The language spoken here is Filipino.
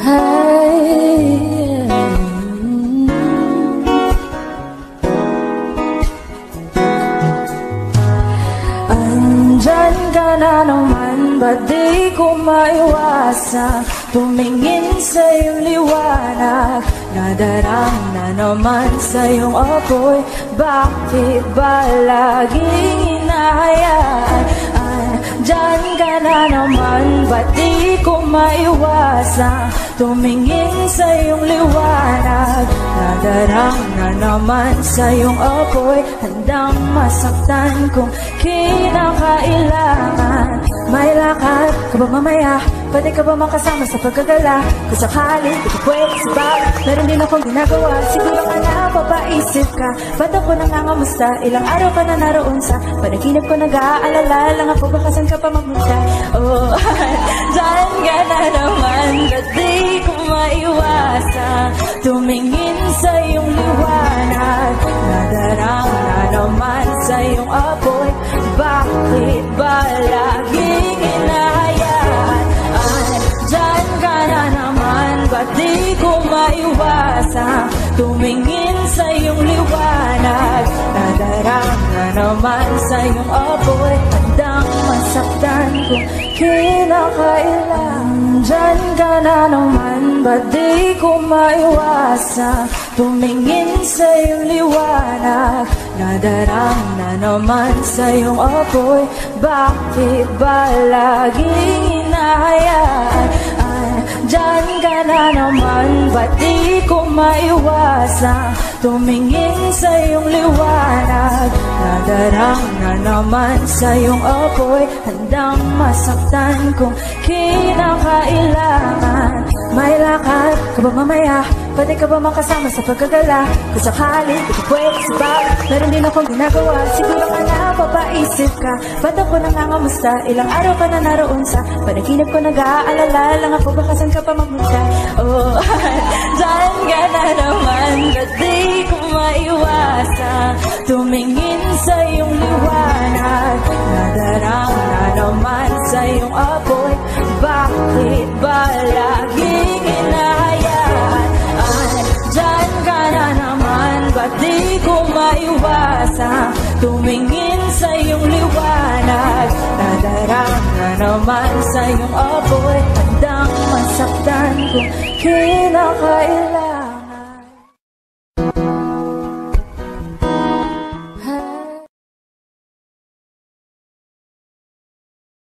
Hey, andyan ka na naman, ba't di ko maiwasan tumingin sa iyong liwanag? Nadarang na naman sa iyong apoy, bakit ba laging hinahayaan? Andyan ka na naman, ba't di ko maiwasan tumingin sa iyong liwanag? Nadarang na naman sa iyong apoy, handang masaktan kung kinakailangan. May lakad ka ba mamaya? Pwede ka ba makasama sa pagkagala? Kung sakali, di ko pwede sabag, meron din akong ginagawa. Siguro ka na papaisip ka, ba't ako nangangamusta? Ilang araw ka na naroon sa panaginip ko, nag-aalala lang ako, baka saan ka pa mamunta? Oh, dyan ka na naman, ba't di ko maiwasan tumingin sa iyong liwanag? Nadarang na naman sa iyong apoy, bakit ba laging hinahayaan? Andyan ka na naman, ba't di ko maiwasan tumingin sa iyong liwanag? Nadarang na naman sa iyong apoy, handang masaktan kung kinakailangan. Andyan ka na naman, ba't di ko maiwasan tumingin sa iyong liwanag? Nadarang na naman sa iyong apoy, bakit ba laging hinahayaan? Andyan ka na naman, ba't di ko maiwasan tumingin sa iyong liwanag? Nadarang na naman sa iyong apoy, handang masaktan kung kinakailangan. May lakad ka ba mamaya? Pwede ka ba makasama sa pagkagala? Kung sakali, di ko pwede sabag, meron din akong ginagawa. Siguro ka na papaisip ka, ba't ako nangangamusta? Ilang araw ka na naroon sa panaginip ko, nag-aalala lang ako, baka saan ka pa mamunta? Oh, dyan ka na naman, ba't di ko maiwasan tumingin sa iyong liwanag? Nadarang na naman sa iyong apoy, bakit ba laging hinahayaan? Andyan ka na naman, ba't di ko maiwasan tumingin sa iyong liwanag? Nadarang na naman sa iyong apoy, handang masaktan kung kinakailangan.